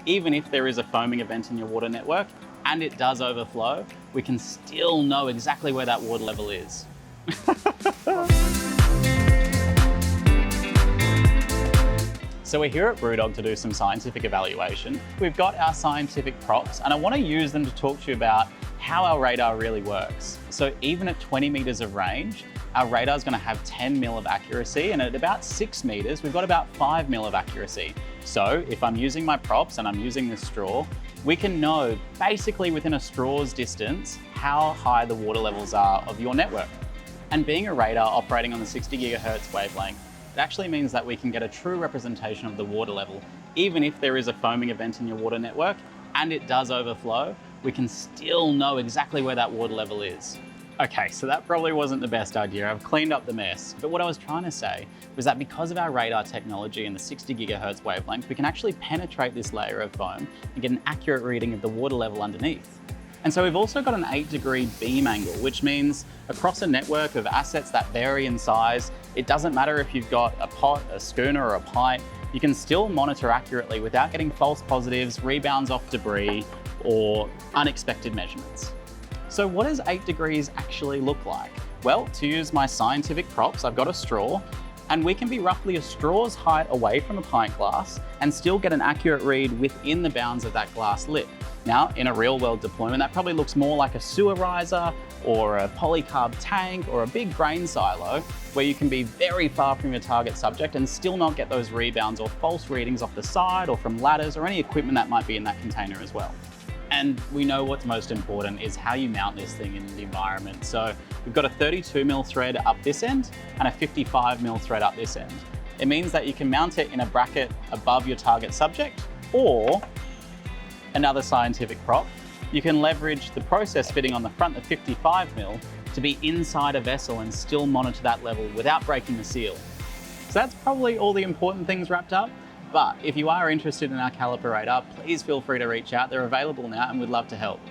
even if there is a foaming event in your water network and it does overflow, we can still know exactly where that water level is. So we're here at Brewdog to do some scientific evaluation. We've got our scientific props and I want to use them to talk to you about how our radar really works. So even at 20 meters of range, our radar is going to have 10 mil of accuracy, and at about 6 meters, we've got about 5 mil of accuracy. So if I'm using my props and I'm using this straw, we can know basically within a straw's distance how high the water levels are of your network. And being a radar operating on the 60 gigahertz wavelength, it actually means that we can get a true representation of the water level. Even if there is a foaming event in your water network and it does overflow, we can still know exactly where that water level is. Okay, so that probably wasn't the best idea. I've cleaned up the mess. But what I was trying to say was that because of our radar technology and the 60 gigahertz wavelength, we can actually penetrate this layer of foam and get an accurate reading of the water level underneath. And so we've also got an 8-degree beam angle, which means across a network of assets that vary in size, it doesn't matter if you've got a pot, a schooner, or a pipe, you can still monitor accurately without getting false positives, rebounds off debris, or unexpected measurements. So what does 8 degrees actually look like? Well, to use my scientific props, I've got a straw, and we can be roughly a straw's height away from a pint glass and still get an accurate read within the bounds of that glass lid. Now, in a real world deployment, that probably looks more like a sewer riser or a polycarb tank or a big grain silo, where you can be very far from your target subject and still not get those rebounds or false readings off the side or from ladders or any equipment that might be in that container as well. And we know what's most important is how you mount this thing in the environment. So we've got a 32 mil thread up this end and a 55 mil thread up this end. It means that you can mount it in a bracket above your target subject, or another scientific prop, you can leverage the process fitting on the front, the 55 mil, to be inside a vessel and still monitor that level without breaking the seal. So that's probably all the important things wrapped up. But if you are interested in our Kallipr radar, please feel free to reach out. They're available now and we'd love to help.